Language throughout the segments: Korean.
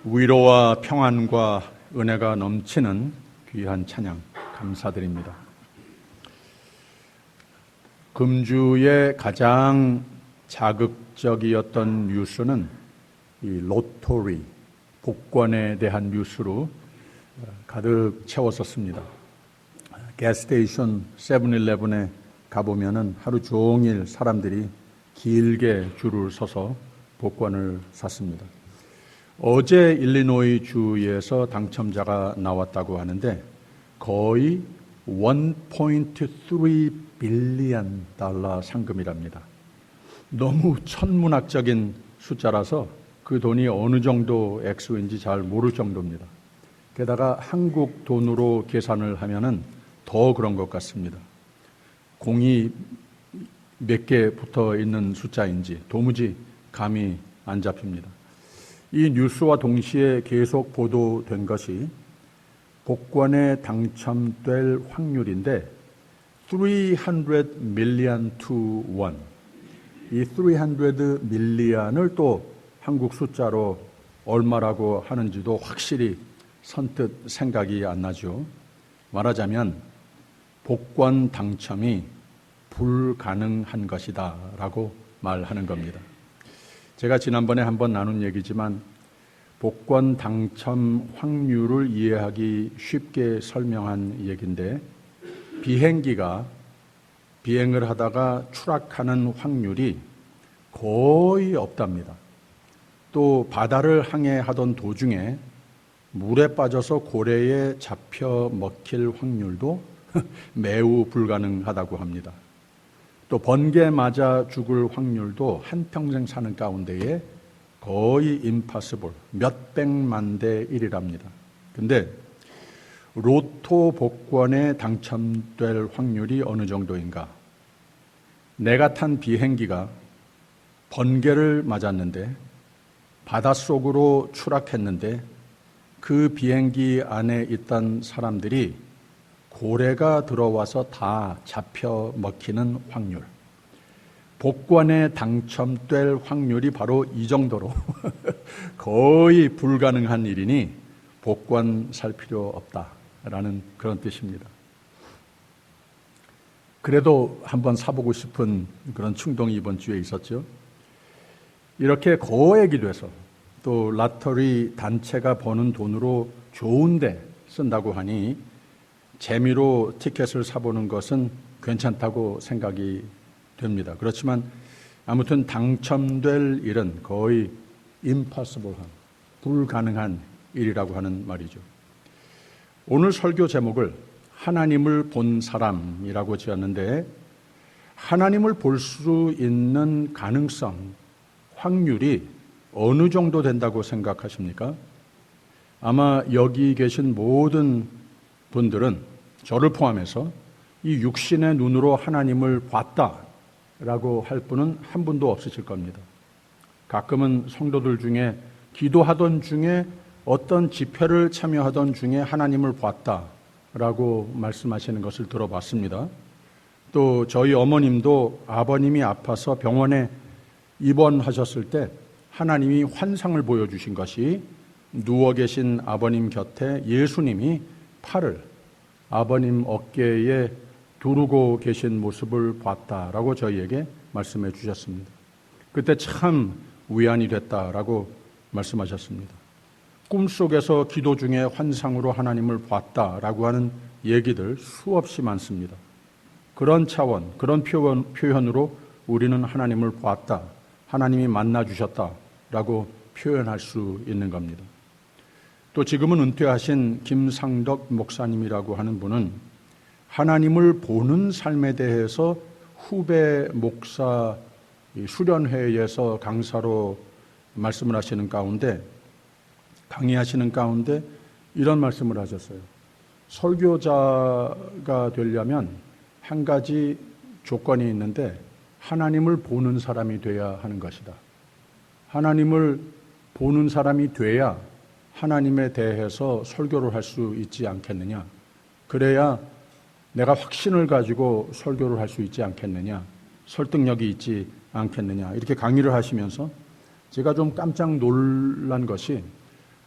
위로와 평안과 은혜가 넘치는 귀한 찬양 감사드립니다. 금주의 가장 자극적이었던 뉴스는 이 로터리, 복권에 대한 뉴스로 가득 채웠었습니다. 가스스테이션 세븐일레븐에 가보면은 하루 종일 사람들이 길게 줄을 서서 복권을 샀습니다. 어제 일리노이 주에서 당첨자가 나왔다고 하는데 거의 1.3 빌리언 달러 상금이랍니다. 너무 천문학적인 숫자라서 그 돈이 어느 정도 액수인지 잘 모를 정도입니다. 게다가 한국 돈으로 계산을 하면은 더 그런 것 같습니다. 공이 몇 개 붙어 있는 숫자인지 도무지 감이 안 잡힙니다. 이 뉴스와 동시에 계속 보도된 것이 복권에 당첨될 확률인데 300 million to 1. 이 300 million을 또 한국 숫자로 얼마라고 하는지도 확실히 선뜻 생각이 안 나죠. 말하자면 복권 당첨이 불가능한 것이다 라고 말하는 겁니다. 제가 지난번에 한번 나눈 얘기지만 복권 당첨 확률을 이해하기 쉽게 설명한 얘기인데 비행기가 비행을 하다가 추락하는 확률이 거의 없답니다. 또 바다를 항해하던 도중에 물에 빠져서 고래에 잡혀 먹힐 확률도 매우 불가능하다고 합니다. 또 번개 맞아 죽을 확률도 한평생 사는 가운데에 거의 impossible, 몇백만 대 1이랍니다. 근데 로또 복권에 당첨될 확률이 어느 정도인가? 내가 탄 비행기가 번개를 맞았는데 바닷속으로 추락했는데 그 비행기 안에 있던 사람들이 고래가 들어와서 다 잡혀 먹히는 확률. 복권에 당첨될 확률이 바로 이 정도로 거의 불가능한 일이니 복권 살 필요 없다라는 그런 뜻입니다. 그래도 한번 사보고 싶은 그런 충동이 이번 주에 있었죠. 이렇게 거액이 돼서 또 라터리 단체가 버는 돈으로 좋은데 쓴다고 하니 재미로 티켓을 사보는 것은 괜찮다고 생각이 됩니다. 그렇지만 아무튼 당첨될 일은 거의 impossible한, 불가능한 일이라고 하는 말이죠. 오늘 설교 제목을 하나님을 본 사람이라고 지었는데 하나님을 볼 수 있는 가능성, 확률이 어느 정도 된다고 생각하십니까? 아마 여기 계신 모든 분들은 저를 포함해서 이 육신의 눈으로 하나님을 봤다라고 할 분은 한 분도 없으실 겁니다. 가끔은 성도들 중에 기도하던 중에 어떤 집회를 참여하던 중에 하나님을 봤다라고 말씀하시는 것을 들어봤습니다. 또 저희 어머님도 아버님이 아파서 병원에 입원하셨을 때 하나님이 환상을 보여주신 것이 누워 계신 아버님 곁에 예수님이 팔을 아버님 어깨에 두르고 계신 모습을 봤다라고 저희에게 말씀해 주셨습니다. 그때 참 위안이 됐다라고 말씀하셨습니다. 꿈속에서 기도 중에 환상으로 하나님을 봤다라고 하는 얘기들 수없이 많습니다. 그런 차원, 그런 표현으로 우리는 하나님을 봤다, 하나님이 만나주셨다라고 표현할 수 있는 겁니다. 또 지금은 은퇴하신 김상덕 목사님이라고 하는 분은 하나님을 보는 삶에 대해서 후배 목사 수련회에서 강사로 말씀을 하시는 가운데, 강의하시는 가운데 이런 말씀을 하셨어요. 설교자가 되려면 한 가지 조건이 있는데 하나님을 보는 사람이 돼야 하는 것이다. 하나님을 보는 사람이 돼야 하나님에 대해서 설교를 할 수 있지 않겠느냐. 그래야 내가 확신을 가지고 설교를 할 수 있지 않겠느냐. 설득력이 있지 않겠느냐. 이렇게 강의를 하시면서 제가 좀 깜짝 놀란 것이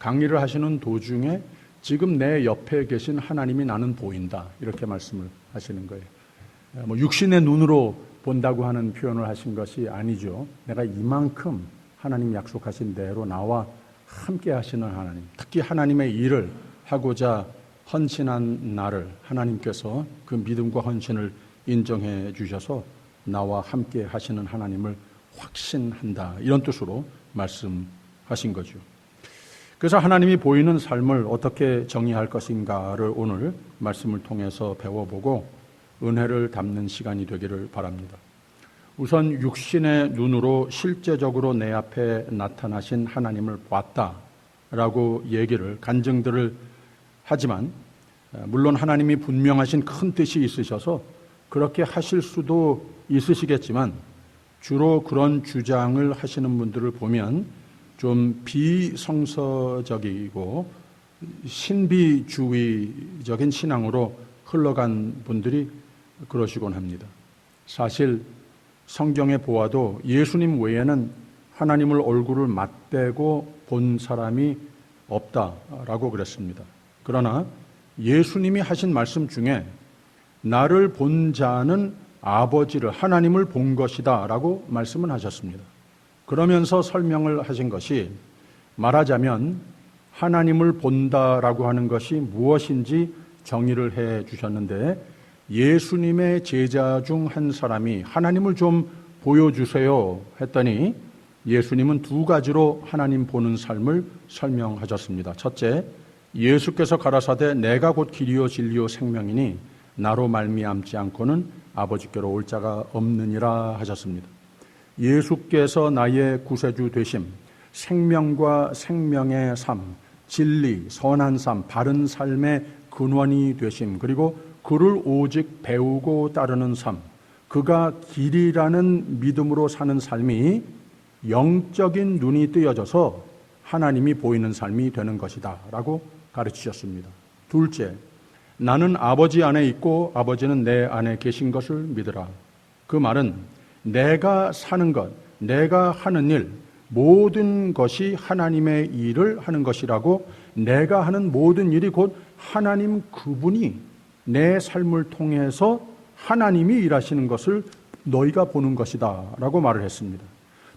강의를 하시는 도중에 지금 내 옆에 계신 하나님이 나는 보인다, 이렇게 말씀을 하시는 거예요. 육신의 눈으로 본다고 하는 표현을 하신 것이 아니죠. 내가 이만큼 하나님 약속하신 대로 나와 함께 하시는 하나님, 특히 하나님의 일을 하고자 헌신한 나를 하나님께서 그 믿음과 헌신을 인정해 주셔서 나와 함께 하시는 하나님을 확신한다, 이런 뜻으로 말씀하신 거죠. 그래서 하나님이 보이는 삶을 어떻게 정의할 것인가를 오늘 말씀을 통해서 배워보고 은혜를 담는 시간이 되기를 바랍니다. 우선 육신의 눈으로 실제적으로 내 앞에 나타나신 하나님을 봤다라고 얘기를, 간증들을 하지만 물론 하나님이 분명하신 큰 뜻이 있으셔서 그렇게 하실 수도 있으시겠지만 주로 그런 주장을 하시는 분들을 보면 좀 비성서적이고 신비주의적인 신앙으로 흘러간 분들이 그러시곤 합니다. 사실 성경에 보아도 예수님 외에는 하나님을 얼굴을 맞대고 본 사람이 없다라고 그랬습니다. 그러나 예수님이 하신 말씀 중에 나를 본 자는 아버지를, 하나님을 본 것이다 라고 말씀을 하셨습니다. 그러면서 설명을 하신 것이, 말하자면 하나님을 본다라고 하는 것이 무엇인지 정의를 해 주셨는데, 예수님의 제자 중 한 사람이 하나님을 좀 보여주세요 했더니 예수님은 두 가지로 하나님 보는 삶을 설명하셨습니다. 첫째, 예수께서 가라사대 내가 곧 길이요 진리요 생명이니 나로 말미암지 않고는 아버지께로 올 자가 없느니라 하셨습니다. 예수께서 나의 구세주 되심, 생명과 생명의 삶, 진리, 선한 삶, 바른 삶의 근원이 되심, 그리고 그를 오직 배우고 따르는 삶, 그가 길이라는 믿음으로 사는 삶이 영적인 눈이 뜨여져서 하나님이 보이는 삶이 되는 것이다 라고 가르치셨습니다. 둘째, 나는 아버지 안에 있고 아버지는 내 안에 계신 것을 믿으라. 그 말은 내가 사는 것, 내가 하는 일, 모든 것이 하나님의 일을 하는 것이라고, 내가 하는 모든 일이 곧 하나님 그분이 내 삶을 통해서 하나님이 일하시는 것을 너희가 보는 것이다 라고 말을 했습니다.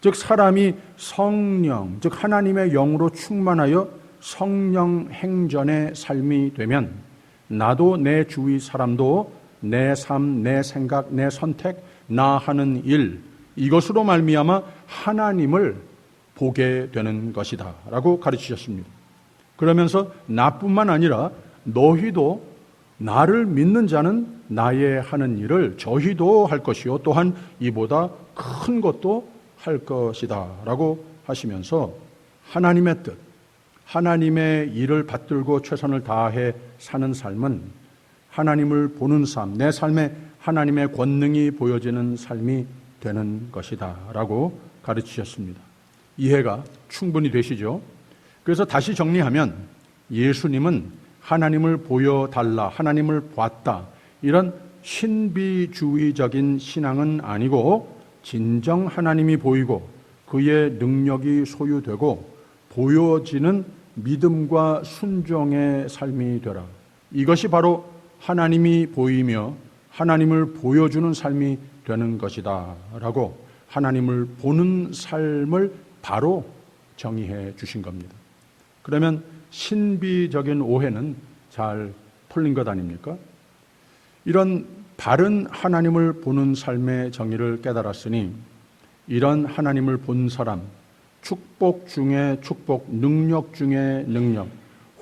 즉 사람이 성령, 즉 하나님의 영으로 충만하여 성령 행전의 삶이 되면 나도 내 주위 사람도 내 삶, 내 생각, 내 선택, 나 하는 일, 이것으로 말미암아 하나님을 보게 되는 것이다 라고 가르치셨습니다. 그러면서 나뿐만 아니라 너희도, 나를 믿는 자는 나의 하는 일을 저희도 할 것이요 또한 이보다 큰 것도 할 것이다 라고 하시면서 하나님의 뜻, 하나님의 일을 받들고 최선을 다해 사는 삶은 하나님을 보는 삶, 내 삶에 하나님의 권능이 보여지는 삶이 되는 것이다 라고 가르치셨습니다. 이해가 충분히 되시죠? 그래서 다시 정리하면 예수님은 하나님을 보여달라, 하나님을 봤다, 이런 신비주의적인 신앙은 아니고 진정 하나님이 보이고 그의 능력이 소유되고 보여지는 믿음과 순종의 삶이 되라. 이것이 바로 하나님이 보이며 하나님을 보여주는 삶이 되는 것이다 라고 하나님을 보는 삶을 바로 정의해 주신 겁니다. 그러면 신비적인 오해는 잘 풀린 것 아닙니까? 이런 바른 하나님을 보는 삶의 정의를 깨달았으니 이런 하나님을 본 사람, 축복 중에 축복, 능력 중에 능력,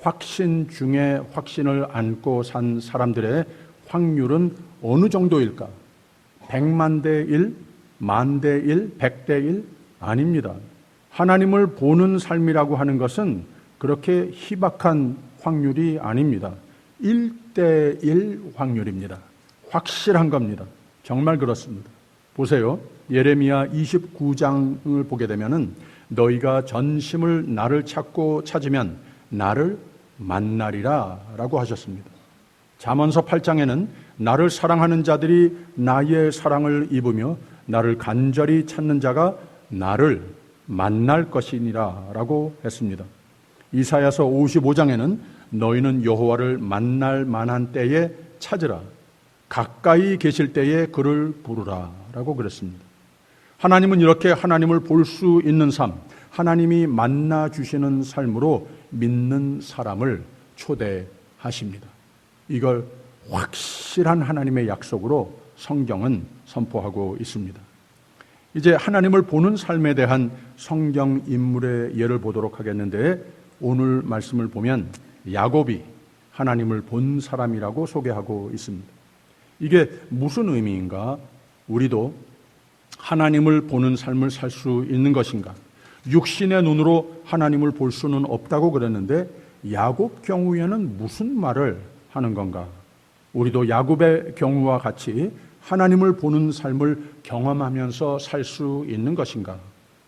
확신 중에 확신을 안고 산 사람들의 확률은 어느 정도일까? 100만 대 1, 만 대 1, 100대 1? 아닙니다. 하나님을 보는 삶이라고 하는 것은 그렇게 희박한 확률이 아닙니다. 1대 1 확률입니다. 확실한 겁니다. 정말 그렇습니다. 보세요. 예레미야 29장을 보게 되면은 너희가 전심을 나를 찾고 찾으면 나를 만나리라 라고 하셨습니다. 잠언서 8장에는 나를 사랑하는 자들이 나의 사랑을 입으며 나를 간절히 찾는 자가 나를 만날 것이니라 라고 했습니다. 이사야서 55장에는 너희는 여호와를 만날 만한 때에 찾으라. 가까이 계실 때에 그를 부르라 라고 그랬습니다. 하나님은 이렇게 하나님을 볼 수 있는 삶, 하나님이 만나 주시는 삶으로 믿는 사람을 초대하십니다. 이걸 확실한 하나님의 약속으로 성경은 선포하고 있습니다. 이제 하나님을 보는 삶에 대한 성경 인물의 예를 보도록 하겠는데, 오늘 말씀을 보면 야곱이 하나님을 본 사람이라고 소개하고 있습니다. 이게 무슨 의미인가? 우리도 하나님을 보는 삶을 살 수 있는 것인가? 육신의 눈으로 하나님을 볼 수는 없다고 그랬는데 야곱 경우에는 무슨 말을 하는 건가? 우리도 야곱의 경우와 같이 하나님을 보는 삶을 경험하면서 살 수 있는 것인가?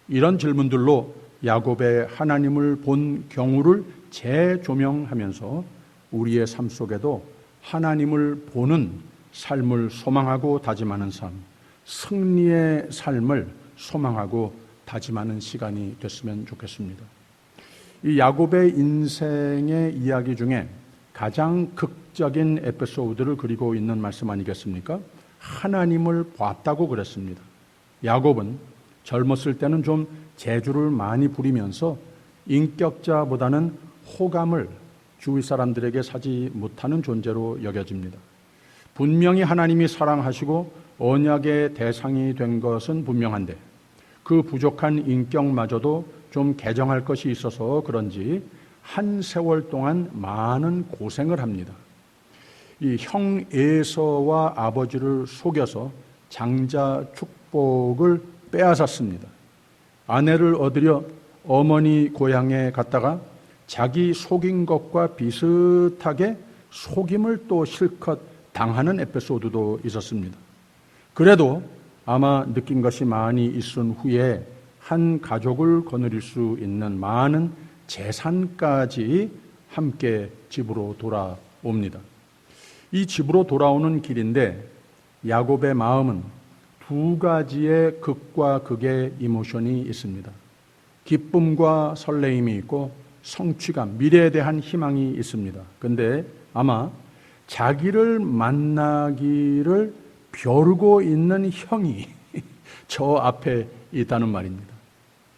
이런 질문들로 야곱의 하나님을 본 경우를 재조명하면서 우리의 삶 속에도 하나님을 보는 삶을 소망하고 다짐하는 삶, 승리의 삶을 소망하고 다짐하는 시간이 됐으면 좋겠습니다. 이 야곱의 인생의 이야기 중에 가장 극적인 에피소드를 그리고 있는 말씀 아니겠습니까? 하나님을 봤다고 그랬습니다. 야곱은 젊었을 때는 좀 재주를 많이 부리면서 인격자보다는 호감을 주위 사람들에게 사지 못하는 존재로 여겨집니다. 분명히 하나님이 사랑하시고 언약의 대상이 된 것은 분명한데 그 부족한 인격마저도 좀 개정할 것이 있어서 그런지 한 세월 동안 많은 고생을 합니다. 이 형 에서와 아버지를 속여서 장자 축복을 빼앗았습니다. 아내를 얻으려 어머니 고향에 갔다가 자기 속인 것과 비슷하게 속임을 또 실컷 당하는 에피소드도 있었습니다. 그래도 아마 느낀 것이 많이 있은 후에 한 가족을 거느릴 수 있는 많은 재산까지 함께 집으로 돌아옵니다. 이 집으로 돌아오는 길인데 야곱의 마음은 두 가지의 극과 극의 이모션이 있습니다. 기쁨과 설레임이 있고 성취감, 미래에 대한 희망이 있습니다. 그런데 아마 자기를 만나기를 벼르고 있는 형이 저 앞에 있다는 말입니다.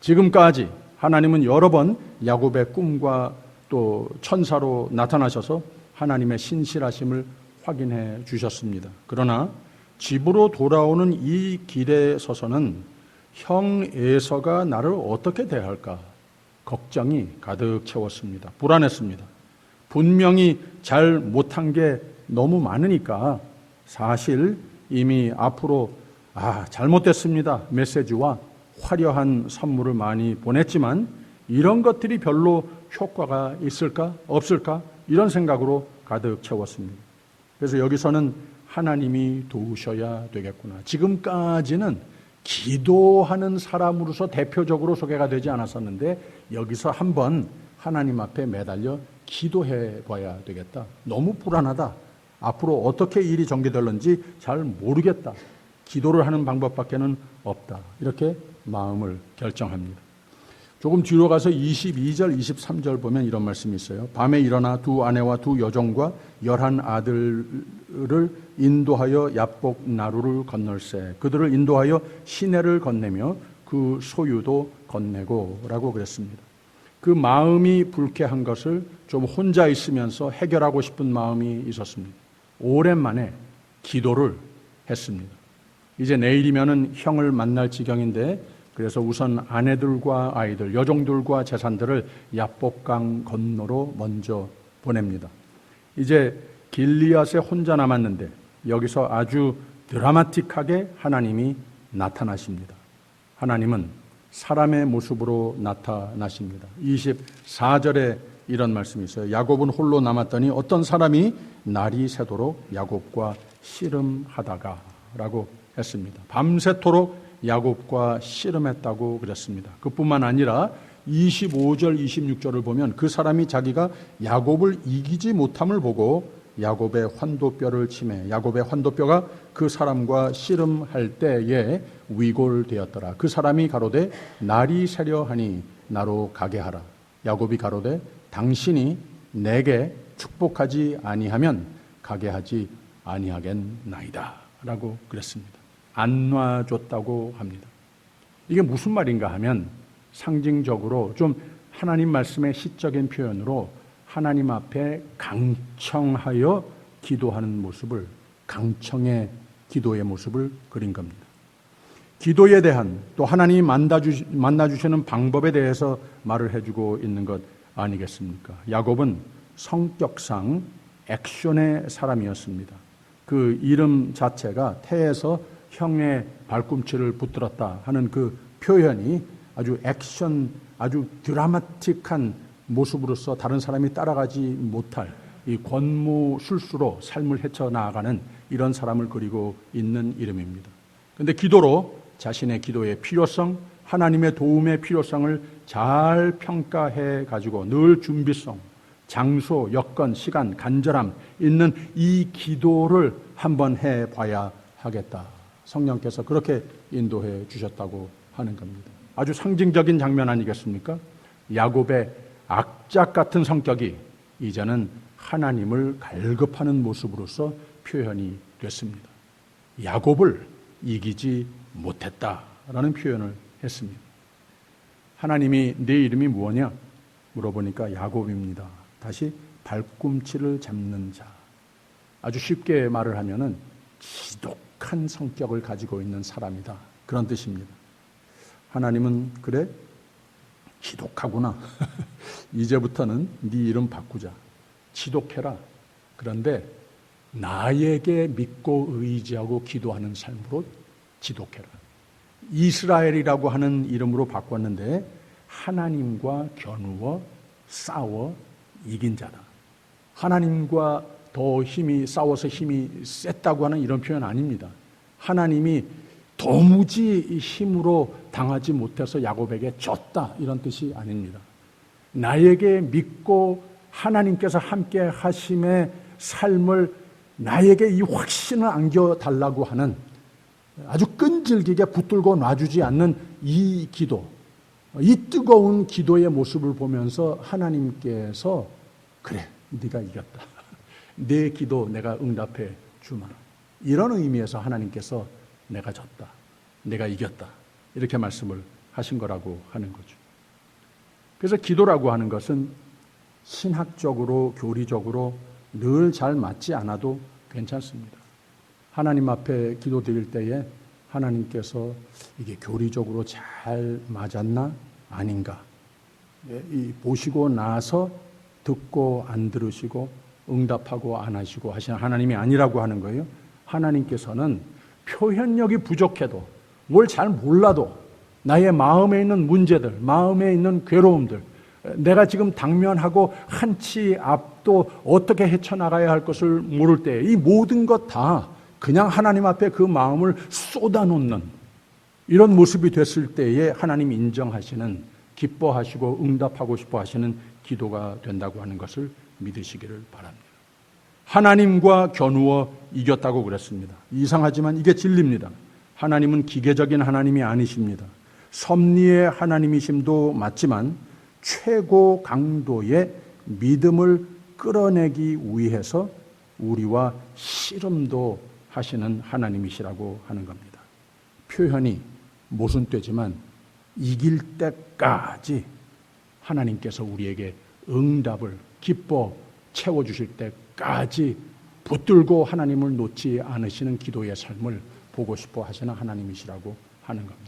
지금까지 하나님은 여러 번 야곱의 꿈과 또 천사로 나타나셔서 하나님의 신실하심을 확인해 주셨습니다. 그러나 집으로 돌아오는 이 길에 서서는 형 에서가 나를 어떻게 대할까? 걱정이 가득 채웠습니다. 불안했습니다. 분명히 잘 못한 게 너무 많으니까 사실 이미 앞으로 잘못됐습니다 메시지와 화려한 선물을 많이 보냈지만 이런 것들이 별로 효과가 있을까? 없을까? 이런 생각으로 가득 채웠습니다. 그래서 여기서는 하나님이 도우셔야 되겠구나. 지금까지는 기도하는 사람으로서 대표적으로 소개가 되지 않았었는데 여기서 한번 하나님 앞에 매달려 기도해 봐야 되겠다. 너무 불안하다. 앞으로 어떻게 일이 전개될는지 잘 모르겠다. 기도를 하는 방법밖에는 없다. 이렇게 마음을 결정합니다. 조금 뒤로 가서 22절, 23절 보면 이런 말씀이 있어요. 밤에 일어나 두 아내와 두 여종과 11 아들을 인도하여 야복 나루를 건널세. 그들을 인도하여 시내를 건네며 그 소유도 건네고 라고 그랬습니다. 그 마음이 불쾌한 것을 좀 혼자 있으면서 해결하고 싶은 마음이 있었습니다. 오랜만에 기도를 했습니다. 이제 내일이면은 형을 만날 지경인데 그래서 우선 아내들과 아이들, 여종들과 재산들을 야복강 건너로 먼저 보냅니다. 이제 길리앗에 혼자 남았는데 여기서 아주 드라마틱하게 하나님이 나타나십니다. 하나님은 사람의 모습으로 나타나십니다. 24절에 이런 말씀이 있어요. 야곱은 홀로 남았더니 어떤 사람이 날이 새도록 야곱과 씨름하다가 라고 했습니다. 밤새도록 야곱과 씨름했다고 그랬습니다. 그뿐만 아니라 25절, 26절을 보면 그 사람이 자기가 야곱을 이기지 못함을 보고 야곱의 환도뼈를 치매 야곱의 환도뼈가 그 사람과 씨름할 때에 위골되었더라. 그 사람이 가로되 날이 새려 하니 나로 가게 하라. 야곱이 가로되 당신이 내게 축복하지 아니하면 가게 하지 아니하겠나이다 라고 그랬습니다. 안 놔줬다고 합니다. 이게 무슨 말인가 하면 상징적으로 좀 하나님 말씀의 시적인 표현으로 하나님 앞에 강청하여 기도하는 모습을, 강청의 기도의 모습을 그린 겁니다. 기도에 대한 또 하나님이 만나주시는 방법에 대해서 말을 해주고 있는 것 아니겠습니까? 야곱은 성격상 액션의 사람이었습니다. 그 이름 자체가 태에서 형의 발꿈치를 붙들었다 하는 그 표현이 아주 액션, 아주 드라마틱한 모습으로서 다른 사람이 따라가지 못할 이 권무술수로 삶을 헤쳐나가는 이런 사람을 그리고 있는 이름입니다. 그런데 기도로 자신의 기도의 필요성, 하나님의 도움의 필요성을 잘 평가해 가지고 늘 준비성, 장소, 여건, 시간, 간절함 있는 이 기도를 한번 해봐야 하겠다. 성령께서 그렇게 인도해 주셨다고 하는 겁니다. 아주 상징적인 장면 아니겠습니까? 야곱의 악작 같은 성격이 이제는 하나님을 갈급하는 모습으로서 표현이 됐습니다. 야곱을 이기지 못했다라는 표현을 했습니다. 하나님이 내 이름이 무엇냐? 물어보니까 야곱입니다. 다시 발꿈치를 잡는 자. 아주 쉽게 말을 하면은 지독한 성격을 가지고 있는 사람이다. 그런 뜻입니다. 하나님은 그래? 지독하구나. 이제부터는 네 이름 바꾸자. 지독해라. 그런데 나에게 믿고 의지하고 기도하는 삶으로 지독해라. 이스라엘이라고 하는 이름으로 바꿨는데 하나님과 겨누어 싸워 이긴 자다. 하나님과 더 싸워서 힘이 셌다고 하는 이런 표현 아닙니다. 하나님이 도무지 힘으로 당하지 못해서 야곱에게 졌다 이런 뜻이 아닙니다. 나에게 믿고 하나님께서 함께 하심의 삶을 나에게 이 확신을 안겨달라고 하는 아주 끈질기게 붙들고 놔주지 않는 이 기도, 이 뜨거운 기도의 모습을 보면서 하나님께서 그래, 네가 이겼다. 내 기도 내가 응답해 주마. 이런 의미에서 하나님께서 내가 졌다. 내가 이겼다. 이렇게 말씀을 하신 거라고 하는 거죠. 그래서 기도라고 하는 것은 신학적으로, 교리적으로 늘 잘 맞지 않아도 괜찮습니다. 하나님 앞에 기도드릴 때에 하나님께서 이게 교리적으로 잘 맞았나? 아닌가? 보시고 나서 듣고 안 들으시고 응답하고 안 하시고 하시는 하나님이 아니라고 하는 거예요. 하나님께서는 표현력이 부족해도 뭘 잘 몰라도 나의 마음에 있는 문제들, 마음에 있는 괴로움들, 내가 지금 당면하고 한치 앞도 어떻게 헤쳐나가야 할 것을 모를 때 이 모든 것 다 그냥 하나님 앞에 그 마음을 쏟아놓는 이런 모습이 됐을 때에 하나님 인정하시는, 기뻐하시고 응답하고 싶어 하시는 기도가 된다고 하는 것을 믿으시기를 바랍니다. 하나님과 겨누어 이겼다고 그랬습니다. 이상하지만 이게 진리입니다. 하나님은 기계적인 하나님이 아니십니다. 섭리의 하나님이심도 맞지만 최고 강도의 믿음을 끌어내기 위해서 우리와 씨름도 하시는 하나님이시라고 하는 겁니다. 표현이 모순되지만 이길 때까지 하나님께서 우리에게 응답을 기뻐 채워주실 때까지 붙들고 하나님을 놓지 않으시는 기도의 삶을 보고 싶어 하시는 하나님이시라고 하는 겁니다.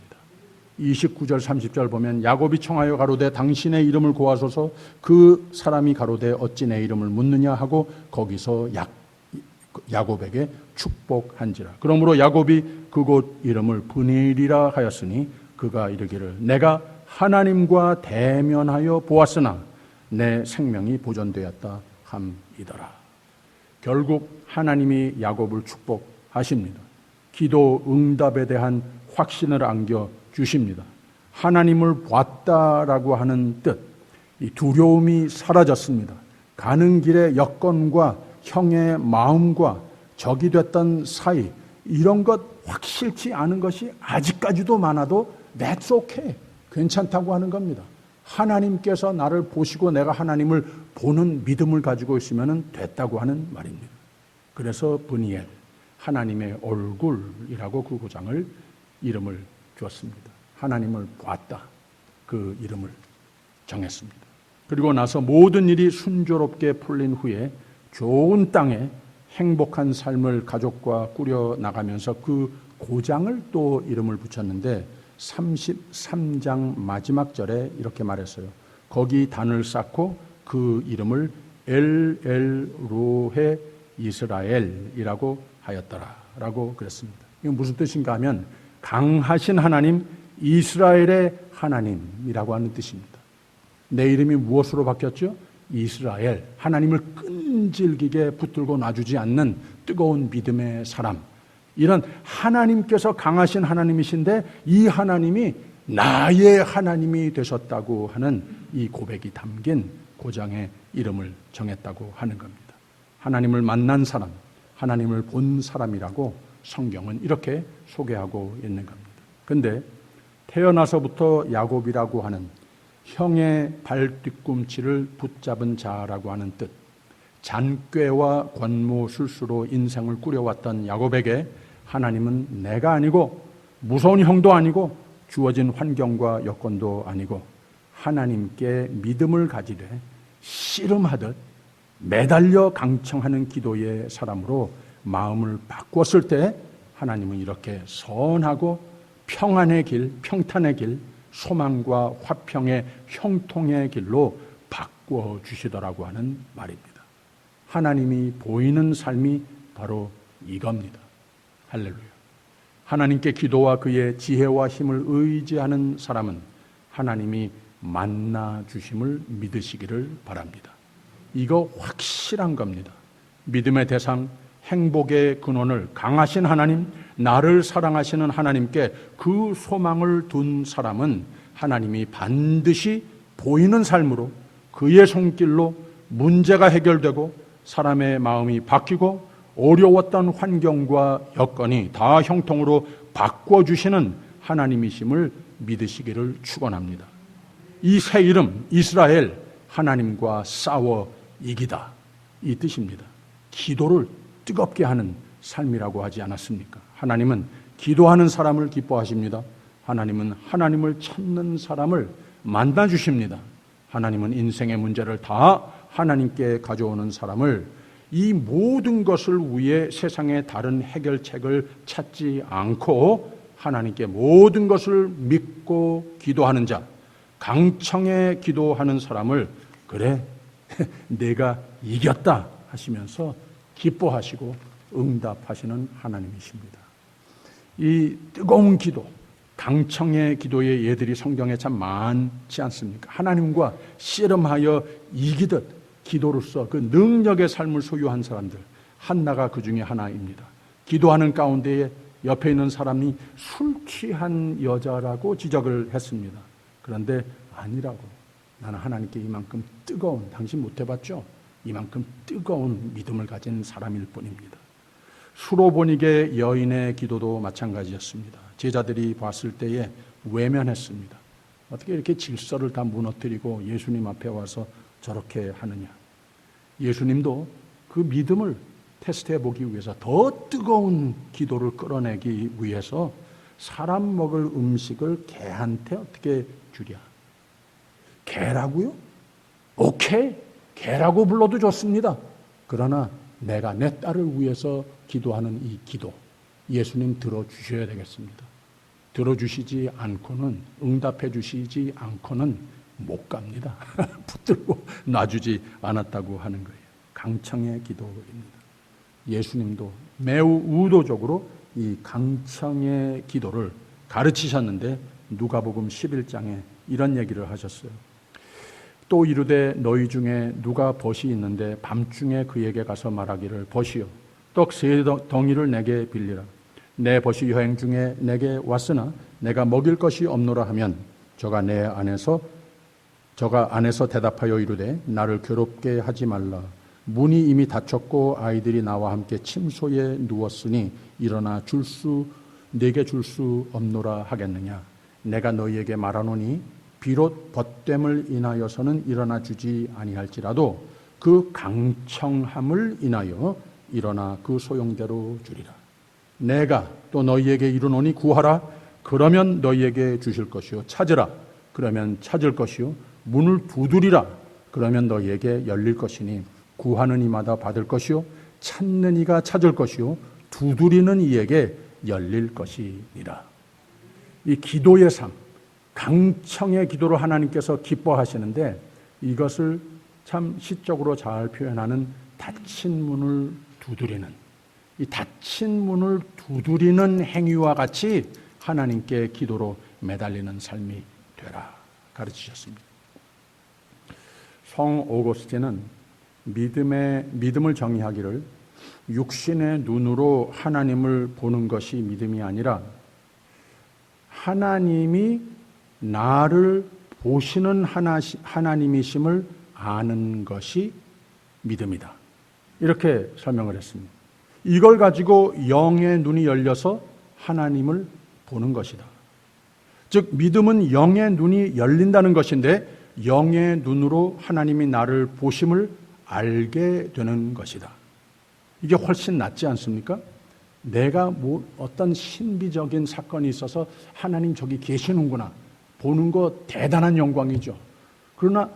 29절 30절 보면 야곱이 청하여 가로되 당신의 이름을 고하소서. 그 사람이 가로되 어찌 내 이름을 묻느냐 하고 거기서 야곱에게 축복한지라. 그러므로 야곱이 그곳 이름을 브닐이라 하였으니 그가 이르기를 내가 하나님과 대면하여 보았으나 내 생명이 보존되었다 함이더라. 결국 하나님이 야곱을 축복하십니다. 기도 응답에 대한 확신을 안겨 주십니다. 하나님을 봤다라고 하는 뜻, 이 두려움이 사라졌습니다. 가는 길의 여건과 형의 마음과 적이 됐던 사이, 이런 것 확실치 않은 것이 아직까지도 많아도 that's okay, 괜찮다고 하는 겁니다. 하나님께서 나를 보시고 내가 하나님을 보는 믿음을 가지고 있으면 됐다고 하는 말입니다. 그래서 브니엘, 하나님의 얼굴이라고 그 고장을 이름을 주었습니다. 하나님을 보았다, 그 이름을 정했습니다. 그리고 나서 모든 일이 순조롭게 풀린 후에 좋은 땅에 행복한 삶을 가족과 꾸려나가면서 그 고장을 또 이름을 붙였는데 33장 마지막 절에 이렇게 말했어요. 거기 단을 쌓고 그 이름을 엘로헤 이스라엘이라고 하였더라 라고 그랬습니다. 이건 무슨 뜻인가 하면 강하신 하나님, 이스라엘의 하나님이라고 하는 뜻입니다. 내 이름이 무엇으로 바뀌었죠? 이스라엘, 하나님을 끈질기게 붙들고 놔주지 않는 뜨거운 믿음의 사람. 이런 하나님께서 강하신 하나님이신데 이 하나님이 나의 하나님이 되셨다고 하는 이 고백이 담긴 고장의 이름을 정했다고 하는 겁니다. 하나님을 만난 사람, 하나님을 본 사람이라고 성경은 이렇게 소개하고 있는 겁니다. 그런데 태어나서부터 야곱이라고 하는 형의 발 뒤꿈치를 붙잡은 자라고 하는 뜻, 잔꾀와 권모술수로 인생을 꾸려왔던 야곱에게 하나님은 내가 아니고 무서운 형도 아니고 주어진 환경과 여건도 아니고 하나님께 믿음을 가지되 씨름하듯 매달려 강청하는 기도의 사람으로 마음을 바꾸었을 때 하나님은 이렇게 선하고 평안의 길, 평탄의 길, 소망과 화평의 형통의 길로 바꾸어 주시더라고 하는 말입니다. 하나님이 보이는 삶이 바로 이겁니다. 할렐루야. 하나님께 기도와 그의 지혜와 힘을 의지하는 사람은 하나님이 만나 주심을 믿으시기를 바랍니다. 이거 확실한 겁니다. 믿음의 대상, 행복의 근원을 강하신 하나님, 나를 사랑하시는 하나님께 그 소망을 둔 사람은 하나님이 반드시 보이는 삶으로 그의 손길로 문제가 해결되고 사람의 마음이 바뀌고 어려웠던 환경과 여건이 다 형통으로 바꿔주시는 하나님이심을 믿으시기를 축원합니다. 이 새 이름 이스라엘, 하나님과 싸워 이기다, 이 뜻입니다. 기도를 뜨겁게 하는 삶이라고 하지 않았습니까? 하나님은 기도하는 사람을 기뻐하십니다. 하나님은 하나님을 찾는 사람을 만나주십니다. 하나님은 인생의 문제를 다 하나님께 가져오는 사람을 이 모든 것을 위해 세상의 다른 해결책을 찾지 않고 하나님께 모든 것을 믿고 기도하는 자, 강청에 기도하는 사람을 그래 내가 이겼다 하시면서 기뻐하시고 응답하시는 하나님이십니다. 이 뜨거운 기도, 강청의 기도의 예들이 성경에 참 많지 않습니까? 하나님과 씨름하여 이기듯 기도로서 그 능력의 삶을 소유한 사람들, 한나가 그 중에 하나입니다. 기도하는 가운데에 옆에 있는 사람이 술 취한 여자라고 지적을 했습니다. 그런데 아니라고, 나는 하나님께 이만큼 뜨거운, 당신 못 해봤죠? 이만큼 뜨거운 믿음을 가진 사람일 뿐입니다. 수로보니게 여인의 기도도 마찬가지였습니다. 제자들이 봤을 때에 외면했습니다. 어떻게 이렇게 질서를 다 무너뜨리고 예수님 앞에 와서 저렇게 하느냐. 예수님도 그 믿음을 테스트해 보기 위해서 더 뜨거운 기도를 끌어내기 위해서 사람 먹을 음식을 개한테 어떻게 주랴. 개라고요? 오케이, 개라고 불러도 좋습니다. 그러나 내가 내 딸을 위해서 기도하는 이 기도, 예수님 들어주셔야 되겠습니다. 들어주시지 않고는, 응답해 주시지 않고는 못 갑니다. 붙들고 놔주지 않았다고 하는 거예요. 강청의 기도입니다. 예수님도 매우 의도적으로 이 강청의 기도를 가르치셨는데 누가복음 11장에 이런 얘기를 하셨어요. 또 이르되 너희 중에 누가 벗이 있는데 밤중에 그에게 가서 말하기를 벗이여 떡 세 덩이를 내게 빌리라. 내 벗이 여행 중에 내게 왔으나 내가 먹일 것이 없노라 하면 저가 안에서 대답하여 이르되 나를 괴롭게 하지 말라. 문이 이미 닫혔고 아이들이 나와 함께 침소에 누웠으니 일어나 내게 줄 수 없노라 하겠느냐. 내가 너희에게 말하노니 비록 벗됨을 인하여서는 일어나 주지 아니할지라도 그 강청함을 인하여 일어나 그 소용대로 주리라. 내가 또 너희에게 이르노니 구하라 그러면 너희에게 주실 것이요 찾으라 그러면 찾을 것이요 문을 두드리라 그러면 너희에게 열릴 것이니 구하는 이마다 받을 것이요 찾는 이가 찾을 것이요 두드리는 이에게 열릴 것이니라. 이 기도의 삶, 강청의 기도를 하나님께서 기뻐하시는데 이것을 참 시적으로 잘 표현하는 닫힌 문을 두드리는, 이 닫힌 문을 두드리는 행위와 같이 하나님께 기도로 매달리는 삶이 되라 가르치셨습니다. 성 오거스틴은 믿음을 정의하기를 육신의 눈으로 하나님을 보는 것이 믿음이 아니라 하나님이 나를 보시는 하나님이심을 아는 것이 믿음이다. 이렇게 설명을 했습니다. 이걸 가지고 영의 눈이 열려서 하나님을 보는 것이다. 즉 믿음은 영의 눈이 열린다는 것인데 영의 눈으로 하나님이 나를 보심을 알게 되는 것이다. 이게 훨씬 낫지 않습니까? 내가 어떤 신비적인 사건이 있어서 하나님 저기 계시는구나 보는 거 대단한 영광이죠. 그러나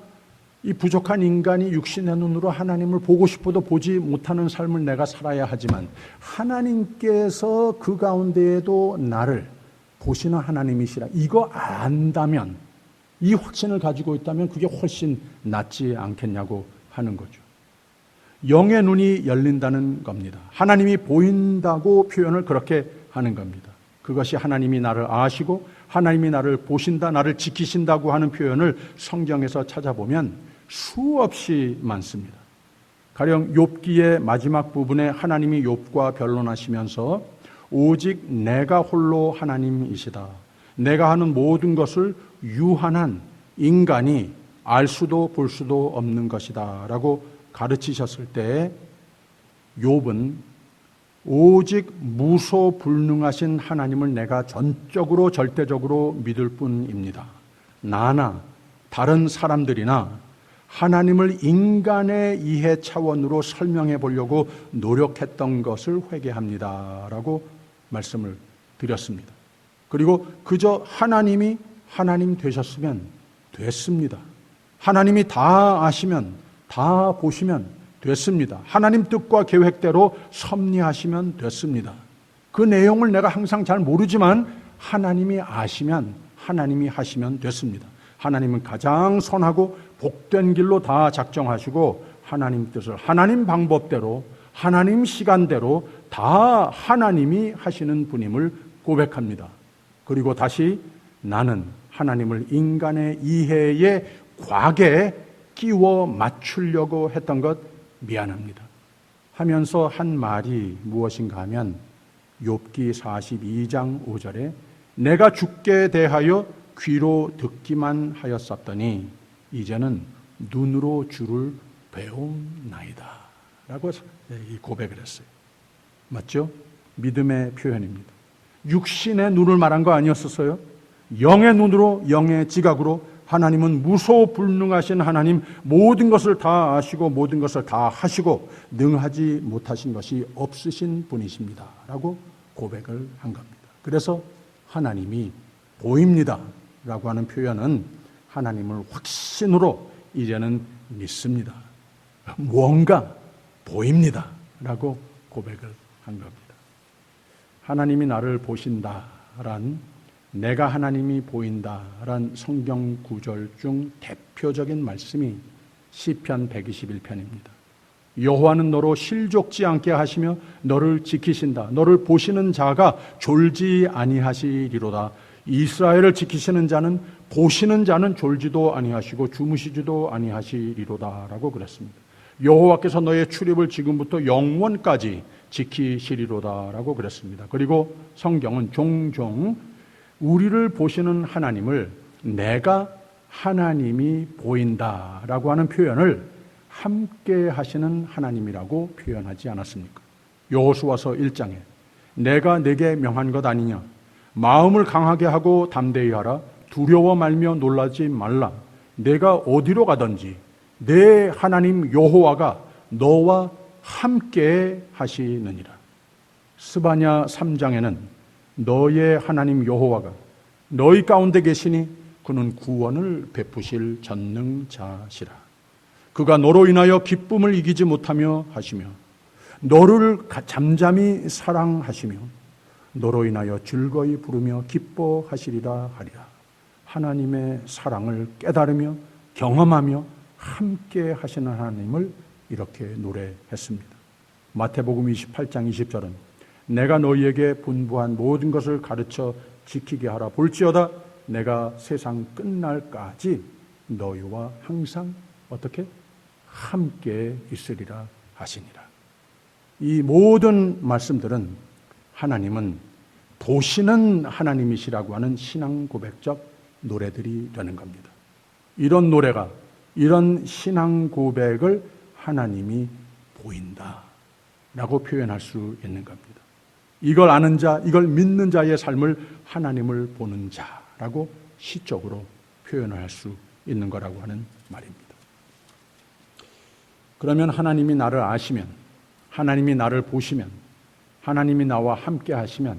이 부족한 인간이 육신의 눈으로 하나님을 보고 싶어도 보지 못하는 삶을 내가 살아야 하지만 하나님께서 그 가운데에도 나를 보시는 하나님이시라 이거 안다면, 이 확신을 가지고 있다면 그게 훨씬 낫지 않겠냐고 하는 거죠. 영의 눈이 열린다는 겁니다. 하나님이 보인다고 표현을 그렇게 하는 겁니다. 그것이 하나님이 나를 아시고 하나님이 나를 보신다, 나를 지키신다고 하는 표현을 성경에서 찾아보면 수없이 많습니다. 가령 욥기의 마지막 부분에 하나님이 욥과 변론하시면서 오직 내가 홀로 하나님이시다. 내가 하는 모든 것을 유한한 인간이 알 수도 볼 수도 없는 것이다 라고 가르치셨을 때 욥은 오직 무소불능하신 하나님을 내가 전적으로 절대적으로 믿을 뿐입니다. 나나 다른 사람들이나 하나님을 인간의 이해 차원으로 설명해 보려고 노력했던 것을 회개합니다 라고 말씀을 드렸습니다. 그리고 그저 하나님이 하나님 되셨으면 됐습니다. 하나님이 다 아시면 다 보시면 됐습니다. 하나님 뜻과 계획대로 섭리하시면 됐습니다. 그 내용을 내가 항상 잘 모르지만 하나님이 아시면 하나님이 하시면 됐습니다. 하나님은 가장 선하고 복된 길로 다 작정하시고 하나님 뜻을 하나님 방법대로 하나님 시간대로 다 하나님이 하시는 분임을 고백합니다. 그리고 다시 나는 하나님을 인간의 이해의 과계에 끼워 맞추려고 했던 것 미안합니다 하면서 한 말이 무엇인가 하면 욥기 42장 5절에 내가 주께 대하여 귀로 듣기만 하였었더니 이제는 눈으로 주를 배움나이다 라고 이 고백을 했어요. 맞죠? 믿음의 표현입니다. 육신의 눈을 말한 거 아니었었어요? 영의 눈으로, 영의 지각으로 하나님은 무소불능하신 하나님, 모든 것을 다 아시고 모든 것을 다 하시고 능하지 못하신 것이 없으신 분이십니다 라고 고백을 한 겁니다. 그래서 하나님이 보입니다 라고 하는 표현은 하나님을 확신으로 이제는 믿습니다. 무언가 보입니다 라고 고백을 한 겁니다. 하나님이 나를 보신다란, 내가 하나님이 보인다란 성경 구절 중 대표적인 말씀이 시편 121편입니다. 여호와는 너로 실족지 않게 하시며 너를 지키신다. 너를 보시는 자가 졸지 아니하시리로다. 이스라엘을 지키시는 자는, 보시는 자는 졸지도 아니하시고 주무시지도 아니하시리로다 라고 그랬습니다. 여호와께서 너의 출입을 지금부터 영원까지 지키시리로다 라고 그랬습니다. 그리고 성경은 종종 우리를 보시는 하나님을 내가 하나님이 보인다라고 하는 표현을 함께 하시는 하나님이라고 표현하지 않았습니까? 여호수아서 1장에 내가 네게 명한 것 아니냐, 마음을 강하게 하고 담대히 하라, 두려워 말며 놀라지 말라. 내가 어디로 가든지 내 하나님 여호와가 너와 함께 하시느니라. 스바냐 3장에는 너의 하나님 여호와가 너희 가운데 계시니 그는 구원을 베푸실 전능자시라. 그가 너로 인하여 기쁨을 이기지 못하며 하시며 너를 잠잠히 사랑하시며 너로 인하여 즐거이 부르며 기뻐하시리라 하리라. 하나님의 사랑을 깨달으며 경험하며 함께 하시는 하나님을 이렇게 노래했습니다. 마태복음 28장 20절은 내가 너희에게 분부한 모든 것을 가르쳐 지키게 하라. 볼지어다 내가 세상 끝날까지 너희와 항상 어떻게? 함께 있으리라 하시니라. 이 모든 말씀들은 하나님은 보시는 하나님이시라고 하는 신앙 고백적 노래들이 되는 겁니다. 이런 노래가, 이런 신앙 고백을 하나님이 보인다라고 표현할 수 있는 겁니다. 이걸 아는 자, 이걸 믿는 자의 삶을 하나님을 보는 자라고 시적으로 표현을 할 수 있는 거라고 하는 말입니다. 그러면 하나님이 나를 아시면, 하나님이 나를 보시면, 하나님이 나와 함께 하시면,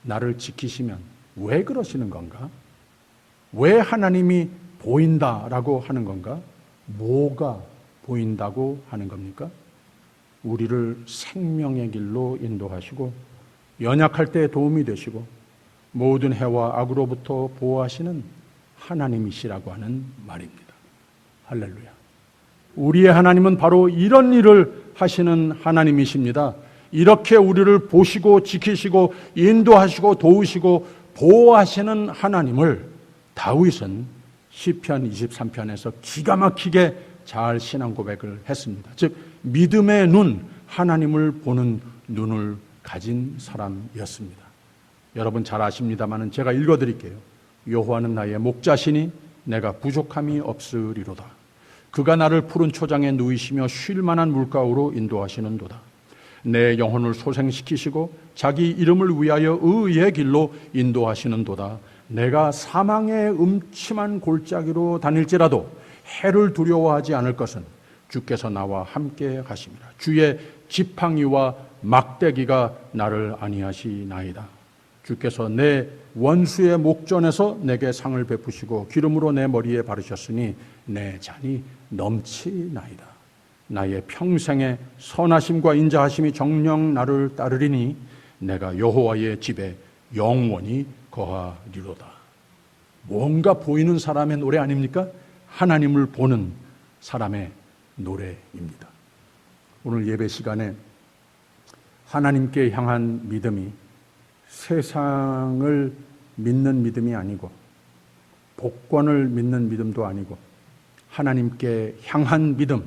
나를 지키시면 왜 그러시는 건가? 왜 하나님이 보인다라고 하는 건가? 뭐가 보인다고 하는 겁니까? 우리를 생명의 길로 인도하시고 연약할 때 도움이 되시고 모든 해와 악으로부터 보호하시는 하나님이시라고 하는 말입니다. 할렐루야. 우리의 하나님은 바로 이런 일을 하시는 하나님이십니다. 이렇게 우리를 보시고 지키시고 인도하시고 도우시고 보호하시는 하나님을 다윗은 시편 23편에서 기가 막히게 잘 신앙 고백을 했습니다. 즉 믿음의 눈, 하나님을 보는 눈을 가진 사람이었습니다. 여러분 잘 아십니다만 제가 읽어드릴게요. 여호와는 나의 목자시니 내가 부족함이 없으리로다. 그가 나를 푸른 초장에 누이시며 쉴 만한 물가로 인도하시는도다. 내 영혼을 소생시키시고 자기 이름을 위하여 의의 길로 인도하시는도다. 내가 사망의 음침한 골짜기로 다닐지라도 해를 두려워하지 않을 것은 주께서 나와 함께 하심이라. 주의 지팡이와 막대기가 나를 안위하시나이다. 주께서 내 원수의 목전에서 내게 상을 베푸시고 기름으로 내 머리에 바르셨으니 내 잔이 넘치나이다. 나의 평생의 선하심과 인자하심이 정녕 나를 따르리니 내가 여호와의 집에 영원히 거하리로다. 뭔가 보이는 사람의 노래 아닙니까? 하나님을 보는 사람의 노래입니다. 오늘 예배 시간에 하나님께 향한 믿음이 세상을 믿는 믿음이 아니고 복권을 믿는 믿음도 아니고 하나님께 향한 믿음,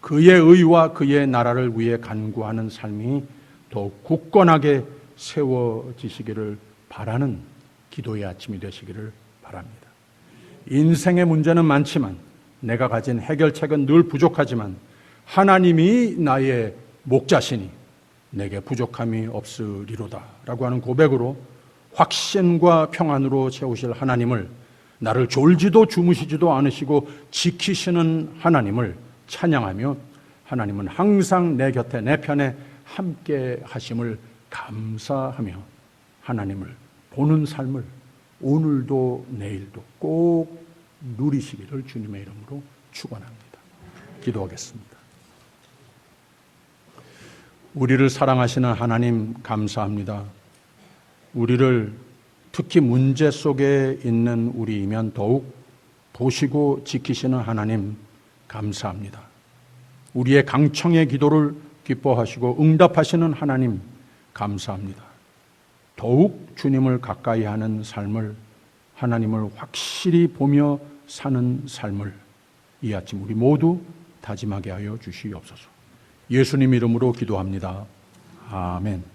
그의 의와 그의 나라를 위해 간구하는 삶이 더욱 굳건하게 세워지시기를 바라는 기도의 아침이 되시기를 바랍니다. 인생의 문제는 많지만 내가 가진 해결책은 늘 부족하지만 하나님이 나의 목자시니 내게 부족함이 없으리로다 라고 하는 고백으로 확신과 평안으로 채우실 하나님을, 나를 졸지도 주무시지도 않으시고 지키시는 하나님을 찬양하며 하나님은 항상 내 곁에 내 편에 함께 하심을 감사하며 하나님을 보는 삶을 오늘도 내일도 꼭 누리시기를 주님의 이름으로 축원합니다. 기도하겠습니다. 우리를 사랑하시는 하나님 감사합니다. 우리를 특히 문제 속에 있는 우리이면 더욱 보시고 지키시는 하나님 감사합니다. 우리의 강청의 기도를 기뻐하시고 응답하시는 하나님 감사합니다. 더욱 주님을 가까이 하는 삶을, 하나님을 확실히 보며 사는 삶을 이 아침 우리 모두 다짐하게 하여 주시옵소서. 예수님 이름으로 기도합니다. 아멘.